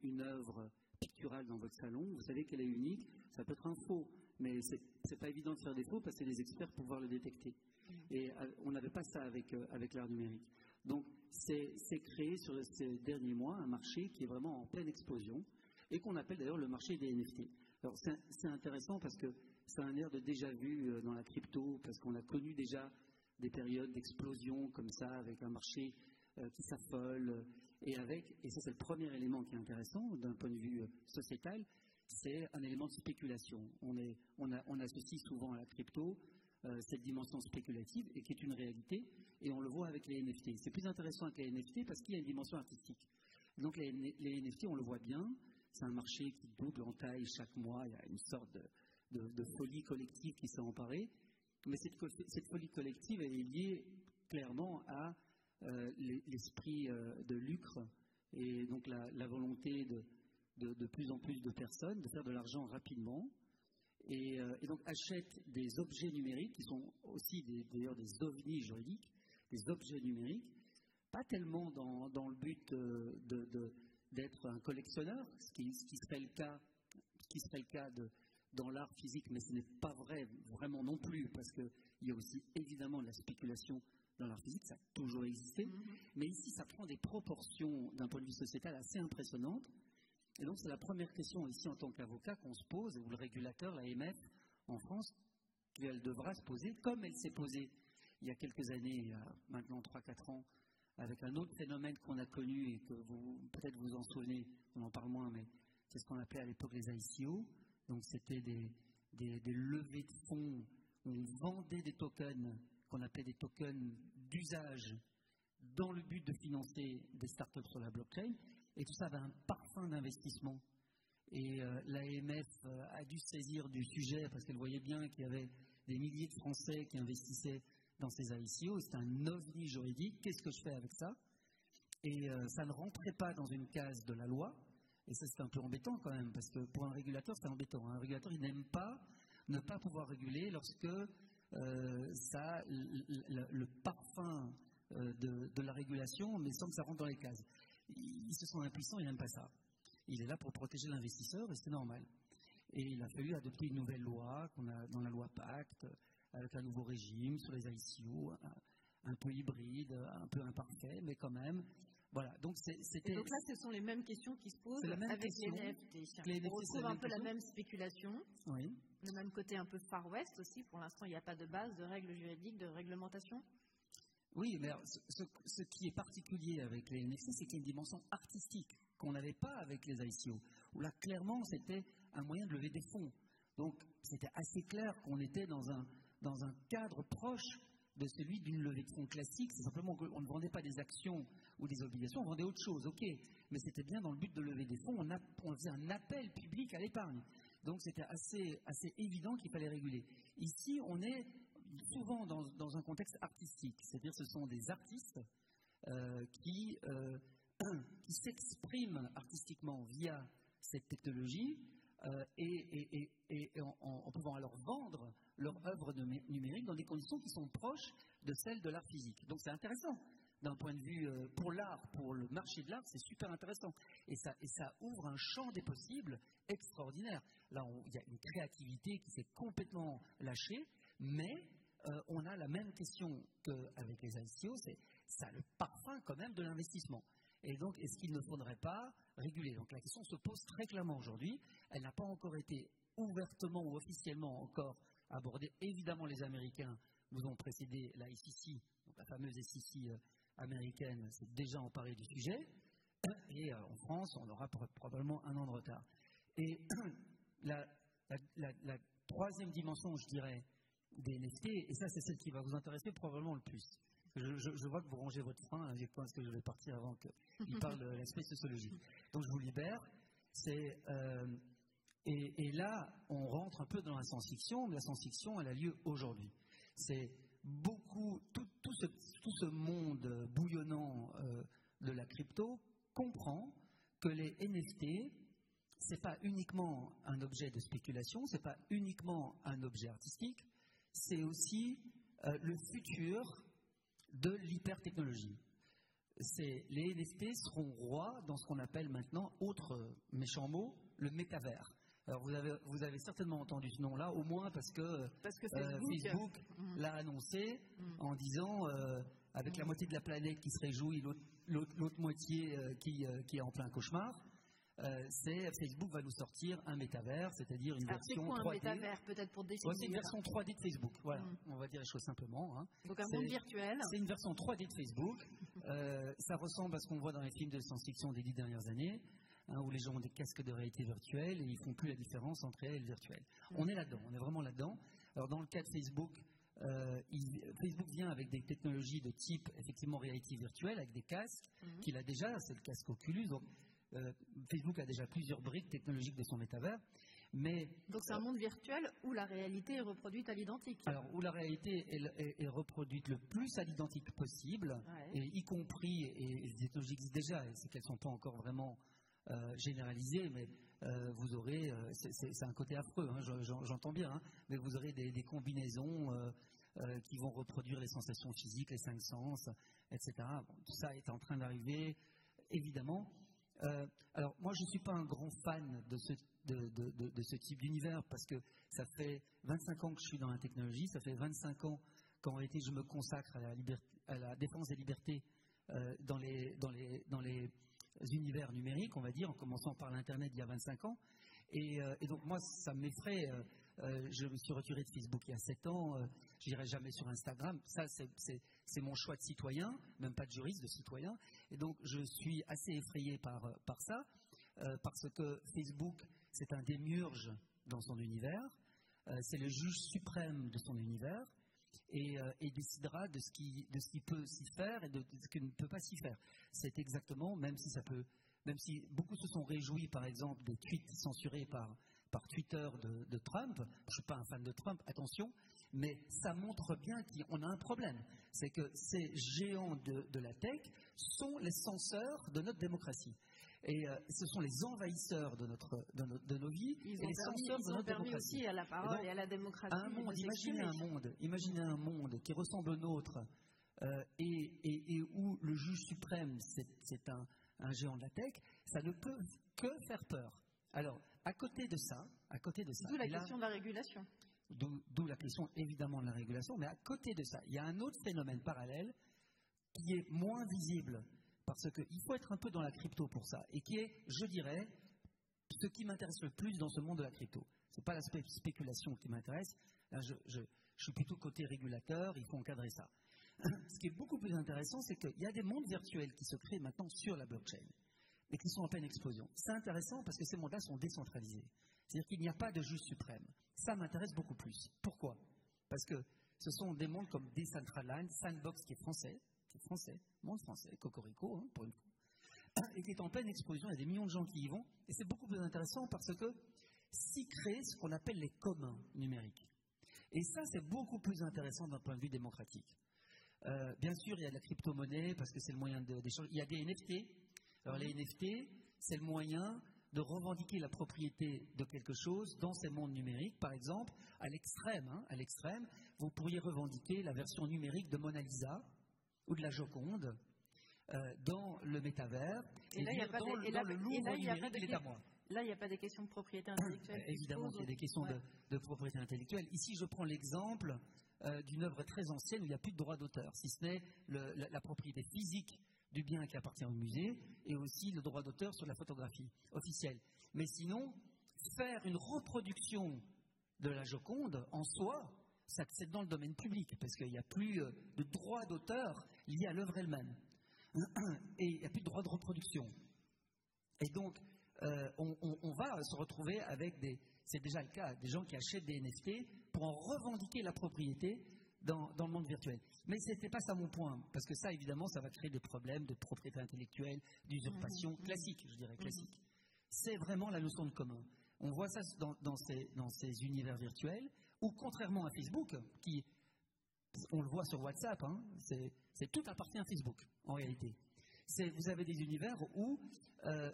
une œuvre picturale dans votre salon, vous savez qu'elle est unique. Ça peut être un faux, mais c'est pas évident de faire des faux parce que c'est les experts pour pouvoir le détecter. Et on n'avait pas ça avec l'art numérique. Donc, c'est créé sur ces derniers mois un marché qui est vraiment en pleine explosion et qu'on appelle d'ailleurs le marché des NFT. Alors, c'est intéressant parce que c'est un air de déjà-vu dans la crypto, parce qu'on a connu déjà des périodes d'explosion comme ça, avec un marché qui s'affole, et ça c'est le premier élément qui est intéressant d'un point de vue sociétal, c'est un élément de spéculation. On associe souvent à la crypto cette dimension spéculative et qui est une réalité, et on le voit avec les NFT. C'est plus intéressant avec les NFT parce qu'il y a une dimension artistique. Donc les NFT, on le voit bien, c'est un marché qui double en taille chaque mois, il y a une sorte de folie collective qui s'est emparée, mais cette folie collective elle est liée clairement à l'esprit de lucre et donc la volonté de plus en plus de personnes de faire de l'argent rapidement. Et donc achètent des objets numériques qui sont aussi d'ailleurs des ovnis juridiques, des objets numériques, pas tellement dans le but d'être un collectionneur, ce qui serait le cas dans l'art physique, mais ce n'est pas vrai vraiment non plus, parce qu'il y a aussi évidemment de la spéculation dans l'art physique, ça a toujours existé, mais ici ça prend des proportions d'un point de vue sociétal assez impressionnantes. Et donc, c'est la première question ici en tant qu'avocat qu'on se pose, ou le régulateur, l'AMF, en France, qu'elle devra se poser, comme elle s'est posée il y a quelques années, il y a maintenant 3-4 ans, avec un autre phénomène qu'on a connu et que peut-être vous en souvenez, on en parle moins, mais c'est ce qu'on appelait à l'époque les ICO. Donc, c'était des levées de fonds où on vendait des tokens, qu'on appelait des tokens d'usage, dans le but de financer des startups sur la blockchain. Et tout ça avait un parfum d'investissement. Et l'AMF a dû se saisir du sujet parce qu'elle voyait bien qu'il y avait des milliers de Français qui investissaient dans ces ICO. C'était un ovni juridique. Qu'est-ce que je fais avec ça? Et ça ne rentrait pas dans une case de la loi. Et ça, c'est un peu embêtant quand même, parce que pour un régulateur, c'est embêtant. Un régulateur, il n'aime pas ne pas pouvoir réguler lorsque ça a le parfum de la régulation, mais sans que ça rentre dans les cases. Ils se sont impuissants, ils n'aiment pas ça. Il est là pour protéger l'investisseur et c'est normal. Et il a fallu adopter une nouvelle loi, qu'on a dans la loi Pacte, avec un nouveau régime sur les ICO, un peu hybride, un peu imparfait, mais quand même. Voilà. Donc, et donc là, ce sont les mêmes questions qui se posent avec les NFT. On retrouve un peu la même spéculation, oui. Le même côté un peu Far West aussi. Pour l'instant, il n'y a pas de base, de règles juridiques, de réglementation. Oui, mais alors, ce qui est particulier avec les NFT, c'est qu'il y a une dimension artistique qu'on n'avait pas avec les ICO, où là, clairement, c'était un moyen de lever des fonds. Donc, c'était assez clair qu'on était dans un cadre proche de celui d'une levée de fonds classique. C'est simplement qu'on ne vendait pas des actions ou des obligations, on vendait autre chose, ok. Mais c'était bien dans le but de lever des fonds, on faisait un appel public à l'épargne. Donc, c'était assez évident qu'il fallait réguler. Ici, on est souvent dans un contexte artistique, c'est-à-dire ce sont des artistes qui s'expriment artistiquement via cette technologie et en pouvant alors vendre leur œuvre numérique dans des conditions qui sont proches de celles de l'art physique. Donc c'est intéressant d'un point de vue pour l'art, pour le marché de l'art, c'est super intéressant. Et ça ouvre un champ des possibles extraordinaire. Là, il y a une créativité qui s'est complètement lâchée, mais on a la même question qu'avec les ICO, ça a le parfum quand même de l'investissement. Et donc, est-ce qu'il ne faudrait pas réguler? Donc la question se pose très clairement aujourd'hui. Elle n'a pas encore été ouvertement ou officiellement encore abordée. Évidemment, les Américains nous ont précédé, la SEC, donc la fameuse SEC américaine, s'est déjà emparée du sujet. Et en France, on aura probablement un an de retard. Et la troisième dimension, je dirais, des NFT, et ça c'est celle qui va vous intéresser probablement le plus. Je vois que vous rangez votre frein, je pense que je vais partir avant qu'il parle de l'aspect sociologique. Donc je vous libère. Et là, on rentre un peu dans la science-fiction, mais la science-fiction, elle a lieu aujourd'hui. C'est tout ce monde bouillonnant de la crypto comprend que les NFT, c'est pas uniquement un objet de spéculation, c'est pas uniquement un objet artistique, c'est aussi le futur de l'hypertechnologie. Les NFT seront rois dans ce qu'on appelle maintenant, autre méchant mot, le métavers. Alors vous avez certainement entendu ce nom-là, au moins parce que Facebook l'a annoncé en disant avec la moitié de la planète qui se réjouit, l'autre moitié qui est en plein cauchemar. Facebook va nous sortir un métavers, c'est-à-dire une version 3D. Un métavers, peut-être pour définir. C'est une version 3D de Facebook, voilà, on va dire les choses simplement. Hein. Donc un monde virtuel. C'est une version 3D de Facebook. Ça ressemble à ce qu'on voit dans les films de science-fiction des 10 dernières années, où les gens ont des casques de réalité virtuelle et ils ne font plus la différence entre réel et virtuel. On est là-dedans, on est vraiment là-dedans. Alors dans le cas de Facebook, Facebook vient avec des technologies de type effectivement réalité virtuelle, avec des casques qu'il a déjà, c'est le casque Oculus. Donc, Facebook a déjà plusieurs briques technologiques de son métavers. Donc c'est un monde virtuel où la réalité est reproduite à l'identique. Alors, où la réalité est reproduite le plus à l'identique possible, et y compris, et les technologies existent déjà, et c'est qu'elles ne sont pas encore vraiment généralisées, mais vous aurez, c'est un côté affreux, hein, j'entends bien, hein, mais vous aurez des combinaisons qui vont reproduire les sensations physiques, les 5 sens, etc. Bon, tout ça est en train d'arriver, évidemment. Alors, moi, je ne suis pas un grand fan de ce type d'univers, parce que ça fait 25 ans que je suis dans la technologie, ça fait 25 ans qu'en réalité je me consacre à la défense des libertés dans les univers numériques, on va dire, en commençant par l'Internet il y a 25 ans. Et donc moi, ça m'effraie. Je me suis retiré de Facebook il y a 7 ans, je n'irai jamais sur Instagram. Ça, c'est mon choix de citoyen, même pas de juriste, de citoyen. Et donc, je suis assez effrayé par ça, parce que Facebook, c'est un démiurge dans son univers, c'est le juge suprême de son univers, et décidera de ce qui peut s'y faire et de ce qui ne peut pas s'y faire. C'est exactement, même si beaucoup se sont réjouis, par exemple, des tweets censurés par Twitter de Trump. Je ne suis pas un fan de Trump, attention, mais ça montre bien qu'on a un problème. C'est que ces géants de la tech sont les censeurs de notre démocratie. Et ce sont les envahisseurs de nos vies et les censeurs de notre démocratie. Aussi à la parole et à la démocratie. Imaginez un monde qui ressemble au nôtre et où le juge suprême, c'est un géant de la tech, ça ne peut que faire peur. Alors, à côté de ça... D'où la question de la régulation. D'où la question, évidemment, de la régulation. Mais à côté de ça, il y a un autre phénomène parallèle qui est moins visible, parce qu'il faut être un peu dans la crypto pour ça, et qui est, je dirais, ce qui m'intéresse le plus dans ce monde de la crypto. Ce n'est pas l'aspect spéculation qui m'intéresse. Là, je suis plutôt côté régulateur, il faut encadrer ça. Ce qui est beaucoup plus intéressant, c'est qu'il y a des mondes virtuels qui se créent maintenant sur la blockchain, et qui sont en pleine explosion. C'est intéressant parce que ces mondes-là sont décentralisés. C'est-à-dire qu'il n'y a pas de juge suprême. Ça m'intéresse beaucoup plus. Pourquoi ? Parce que ce sont des mondes comme Decentraland, Sandbox qui est français, monde français, Cocorico, hein, pour une fois, et qui est en pleine explosion. Il y a des millions de gens qui y vont. Et c'est beaucoup plus intéressant parce que s'y crée ce qu'on appelle les communs numériques. Et ça, c'est beaucoup plus intéressant d'un point de vue démocratique. Bien sûr, il y a de la crypto-monnaie parce que c'est le moyen d'échange. Il y a des NFT. Alors les NFT, c'est le moyen de revendiquer la propriété de quelque chose dans ces mondes numériques. Par exemple, à l'extrême, vous pourriez revendiquer la version numérique de Mona Lisa ou de la Joconde dans le métavers. Et là, il n'y a pas le Louvre numérique, il est à moi. Là, il n'y a pas des questions de propriété intellectuelle. Évidemment qu'il y a des questions de propriété intellectuelle. Ici, je prends l'exemple d'une œuvre très ancienne où il n'y a plus de droit d'auteur, si ce n'est la propriété physique du bien qui appartient au musée, et aussi le droit d'auteur sur la photographie officielle. Mais sinon, faire une reproduction de la Joconde, en soi, c'est dans le domaine public, parce qu'il n'y a plus de droit d'auteur lié à l'œuvre elle-même. Et il n'y a plus de droit de reproduction. Et donc, on va se retrouver avec c'est déjà le cas, des gens qui achètent des NFT pour en revendiquer la propriété dans le monde virtuel. Mais ce n'était pas ça mon point, parce que ça, évidemment, ça va créer des problèmes de propriété intellectuelle, d'usurpation classique, je dirais classique. C'est vraiment la notion de commun. On voit ça dans ces univers virtuels, où contrairement à Facebook, on le voit sur WhatsApp, hein, tout appartient à Facebook, en réalité. Vous avez des univers où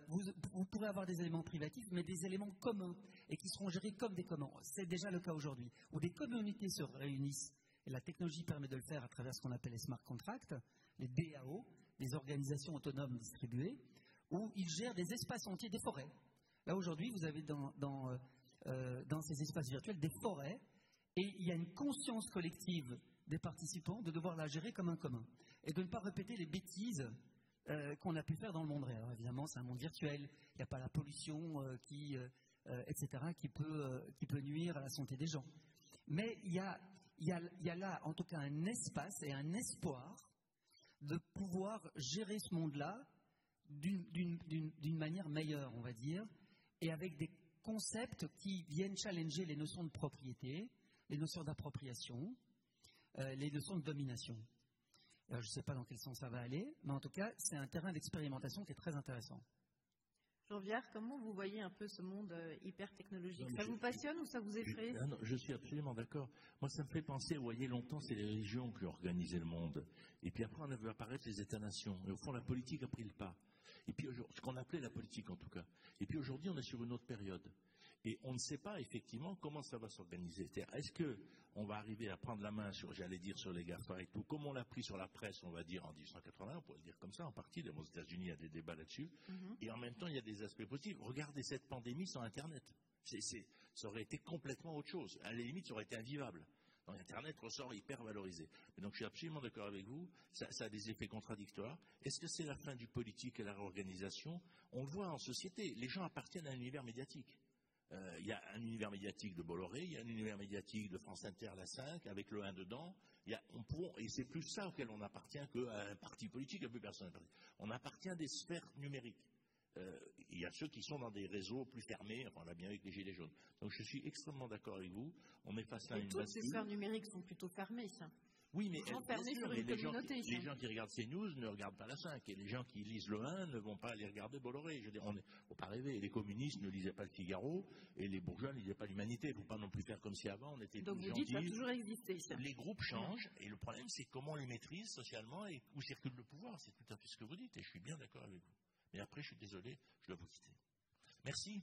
vous pourrez avoir des éléments privatifs, mais des éléments communs, et qui seront gérés comme des communs. C'est déjà le cas aujourd'hui, où des communautés se réunissent. Et la technologie permet de le faire à travers ce qu'on appelle les smart contracts, les DAO, des organisations autonomes distribuées, où ils gèrent des espaces entiers, des forêts. Là, aujourd'hui, vous avez dans ces espaces virtuels des forêts, et il y a une conscience collective des participants de devoir la gérer comme un commun, et de ne pas répéter les bêtises qu'on a pu faire dans le monde réel. Alors, évidemment, c'est un monde virtuel, il n'y a pas la pollution, etc., qui peut nuire à la santé des gens. Mais il y a là, en tout cas, un espace et un espoir de pouvoir gérer ce monde-là d'une manière meilleure, on va dire, et avec des concepts qui viennent challenger les notions de propriété, les notions d'appropriation, les leçons de domination. Alors, je ne sais pas dans quel sens ça va aller, mais en tout cas, c'est un terrain d'expérimentation qui est très intéressant. Jean Viard, comment vous voyez un peu ce monde hyper technologique? Ça vous passionne ou ça vous effraie? Non, je suis absolument d'accord. Moi, ça me fait penser, vous voyez, longtemps, c'est les religions qui organisaient le monde. Et puis après, on a vu apparaître les États-nations. Et au fond, la politique a pris le pas. Et puis, ce qu'on appelait la politique, en tout cas. Et puis aujourd'hui, on est sur une autre période. Et on ne sait pas, effectivement, comment ça va s'organiser. C'est-à-dire, est-ce qu'on va arriver à prendre la main sur, j'allais dire, sur les GAFA et tout, comme on l'a pris sur la presse, on va dire, en 1880, on pourrait le dire comme ça, en partie. Aux États-Unis, il y a des débats là-dessus. Et en même temps, il y a des aspects positifs. Regardez cette pandémie sans Internet. Ça aurait été complètement autre chose. À la limite, ça aurait été invivable. Donc, Internet ressort hyper valorisé. Mais donc, je suis absolument d'accord avec vous. Ça a des effets contradictoires. Est-ce que c'est la fin du politique et la réorganisation? On le voit en société. Les gens appartiennent à un univers médiatique. Il y a un univers médiatique de Bolloré, il y a un univers médiatique de France Inter, la 5, avec le 1 dedans. Et c'est plus ça auquel on appartient qu'à un parti politique, à plus personne. On appartient à des sphères numériques. Il y a ceux qui sont dans des réseaux plus fermés, enfin on l'a bien avec les Gilets jaunes. Donc je suis extrêmement d'accord avec vous. On est face à une toutes ces sphères numériques sont plutôt fermées, ça. Oui, mais, les gens qui regardent CNews ne regardent pas la 5. Et les gens qui lisent le 1 ne vont pas aller regarder Bolloré. Je veux dire, on ne faut pas rêver. Les communistes ne lisaient pas le Figaro et les bourgeois ne lisaient pas l'Humanité. Il ne faut pas non plus faire comme si avant on était donc tous vous dites gentils. ça a toujours existé. Ça. Les groupes changent et le problème c'est comment on les maîtrise socialement et où circule le pouvoir. C'est tout à fait ce que vous dites et je suis bien d'accord avec vous. Mais après, je suis désolé, je dois vous quitter. Merci.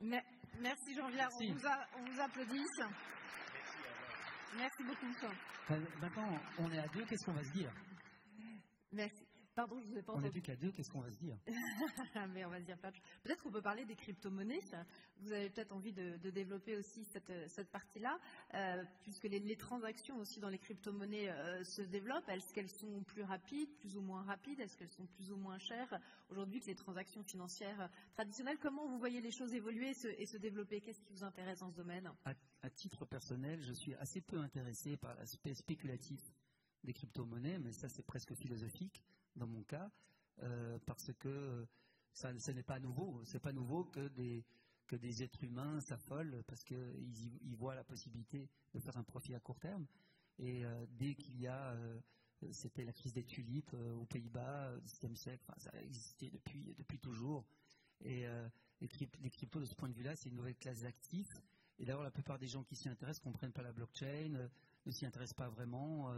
Merci Jean Viard. On vous applaudit. Merci beaucoup. Maintenant, on est à deux, qu'est-ce qu'on va se dire? Merci. Pardon, je ne vous ai pas entendu. On n'est plus qu'à deux, qu'est-ce qu'on va se dire? Mais on va se dire pas. Peut-être qu'on peut parler des crypto-monnaies. Vous avez peut-être envie de développer aussi cette partie-là, puisque les transactions aussi dans les crypto-monnaies se développent. Est-ce qu'elles sont plus rapides, plus ou moins rapides? Est-ce qu'elles sont plus ou moins chères aujourd'hui que les transactions financières traditionnelles? Comment vous voyez les choses évoluer et se développer? Qu'est-ce qui vous intéresse dans ce domaine? À titre personnel, je suis assez peu intéressé par l'aspect spéculatif des crypto-monnaies, mais ça c'est presque philosophique dans mon cas, parce que ce n'est pas nouveau. C'est pas nouveau que des êtres humains s'affolent parce qu'ils voient la possibilité de faire un profit à court terme. Et dès qu'il y a, c'était la crise des tulipes aux Pays-Bas, au XVIe siècle, enfin, ça a existé depuis toujours. Et les cryptos, de ce point de vue-là, c'est une nouvelle classe d'actifs. Et d'ailleurs, la plupart des gens qui s'y intéressent ne comprennent pas la blockchain, ne s'y intéressent pas vraiment.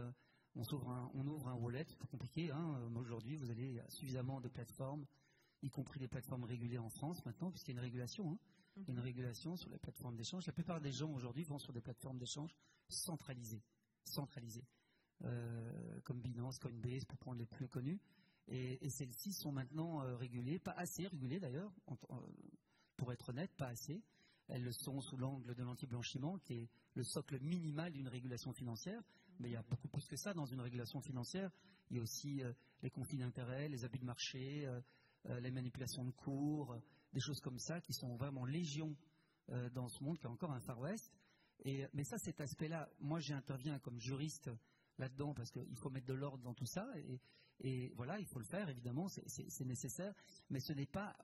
On ouvre un wallet, c'est pas compliqué. Aujourd'hui, vous avez suffisamment de plateformes, y compris des plateformes régulées en France maintenant, puisqu'il y a une régulation. Il y a une régulation sur les plateformes d'échange. La plupart des gens aujourd'hui vont sur des plateformes d'échange centralisées, comme Binance, Coinbase, pour prendre les plus connus. Et celles-ci sont maintenant régulées, pas assez régulées d'ailleurs, pour être honnête, pas assez. Elles le sont sous l'angle de l'anti-blanchiment, qui est le socle minimal d'une régulation financière. Mais il y a beaucoup plus que ça dans une régulation financière. Il y a aussi les conflits d'intérêts, les abus de marché, les manipulations de cours, des choses comme ça qui sont vraiment légion dans ce monde qui est encore un Far West. Mais ça, cet aspect-là, moi j'interviens comme juriste là-dedans parce qu'il faut mettre de l'ordre dans tout ça. Et voilà, il faut le faire, évidemment, c'est nécessaire. Mais ce n'est pas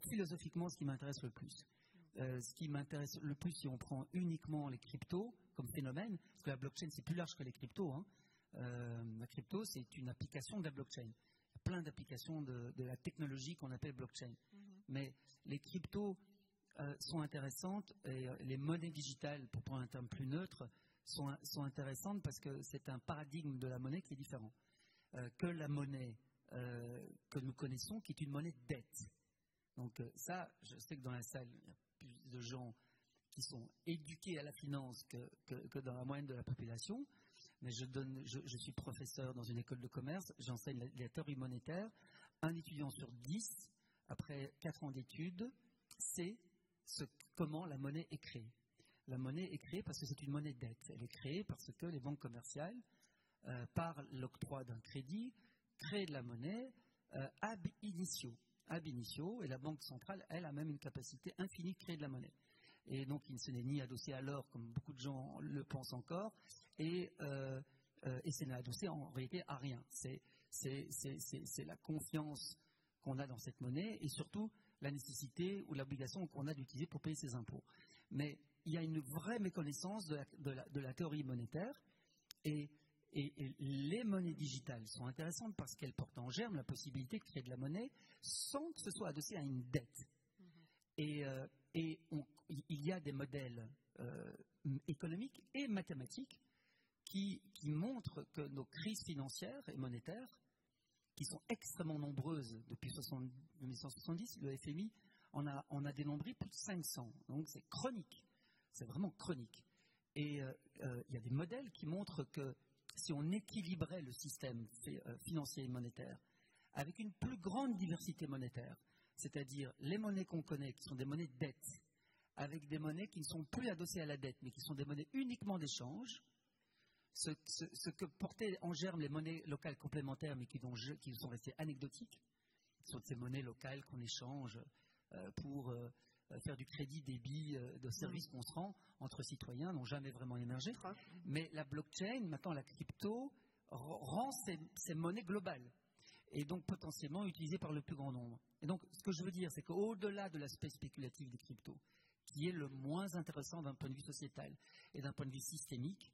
philosophiquement ce qui m'intéresse le plus. Ce qui m'intéresse le plus, si on prend uniquement les cryptos comme phénomène, parce que la blockchain c'est plus large que les cryptos. La crypto c'est une application de la blockchain. Il y a plein d'applications de la technologie qu'on appelle blockchain. Mais les cryptos sont intéressantes et les monnaies digitales, pour prendre un terme plus neutre, sont intéressantes parce que c'est un paradigme de la monnaie qui est différent que la monnaie que nous connaissons, qui est une monnaie de dette. Donc ça, je sais que dans la salle, il y a plus de gens qui sont éduqués à la finance que dans la moyenne de la population. Mais je suis professeur dans une école de commerce, j'enseigne la théorie monétaire. Un étudiant sur 10, après 4 ans d'études, sait comment la monnaie est créée. La monnaie est créée parce que c'est une monnaie de dette. Elle est créée parce que les banques commerciales, par l'octroi d'un crédit, créent de la monnaie ab initio, et la Banque centrale, elle, a même une capacité infinie de créer de la monnaie. Et donc, il ne se n'est ni adossé à l'or, comme beaucoup de gens le pensent encore, et ce n'est adossé en réalité à rien. C'est la confiance qu'on a dans cette monnaie, et surtout la nécessité ou l'obligation qu'on a d'utiliser pour payer ses impôts. Mais il y a une vraie méconnaissance de la théorie monétaire, et Et les monnaies digitales sont intéressantes parce qu'elles portent en germe la possibilité de créer de la monnaie sans que ce soit adossé à une dette. Et il y a des modèles économiques et mathématiques qui montrent que nos crises financières et monétaires, qui sont extrêmement nombreuses depuis 1970, le FMI en a dénombré plus de 500. Donc c'est chronique, c'est vraiment chronique. Et il y a des modèles qui montrent que si on équilibrait le système financier et monétaire avec une plus grande diversité monétaire, c'est-à-dire les monnaies qu'on connaît, qui sont des monnaies de dette, avec des monnaies qui ne sont plus adossées à la dette, mais qui sont des monnaies uniquement d'échange, ce que portaient en germe les monnaies locales complémentaires, mais qui sont restées anecdotiques, qui sont ces monnaies locales qu'on échange pour faire du crédit, débit, de services qu'on se rend entre citoyens, n'ont jamais vraiment émergé. Mais la blockchain, maintenant la crypto, rend ces monnaies globales et donc potentiellement utilisées par le plus grand nombre. Et donc ce que je veux dire, c'est qu'au-delà de l'aspect spéculatif des cryptos, qui est le moins intéressant d'un point de vue sociétal et d'un point de vue systémique,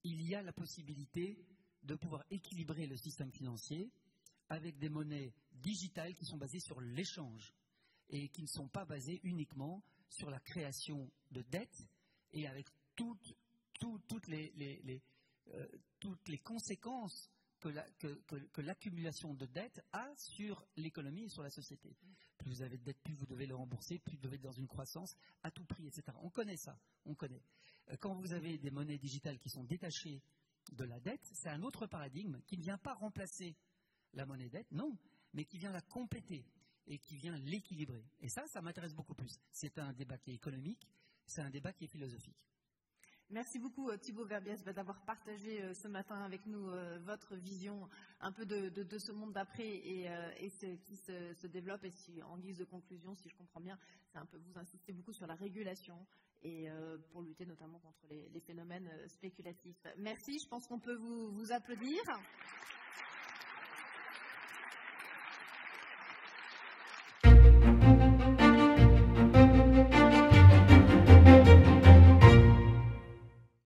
il y a la possibilité de pouvoir équilibrer le système financier avec des monnaies digitales qui sont basées sur l'échange et qui ne sont pas basées uniquement sur la création de dettes et avec toutes les conséquences que l'accumulation de dettes a sur l'économie et sur la société. Plus vous avez de dettes, plus vous devez le rembourser, plus vous devez être dans une croissance à tout prix, etc. On connaît ça, on connaît. Quand vous avez des monnaies digitales qui sont détachées de la dette, c'est un autre paradigme qui ne vient pas remplacer la monnaie dette, non, mais qui vient la compléter et qui vient l'équilibrer. Et ça m'intéresse beaucoup plus. C'est un débat qui est économique, c'est un débat qui est philosophique. Merci beaucoup Thibaut Verbies d'avoir partagé ce matin avec nous votre vision un peu de ce monde d'après et ce qui se développe. Et en guise de conclusion, si je comprends bien, c'est un peu vous insistez beaucoup sur la régulation et pour lutter notamment contre les phénomènes spéculatifs. Merci, je pense qu'on peut vous applaudir.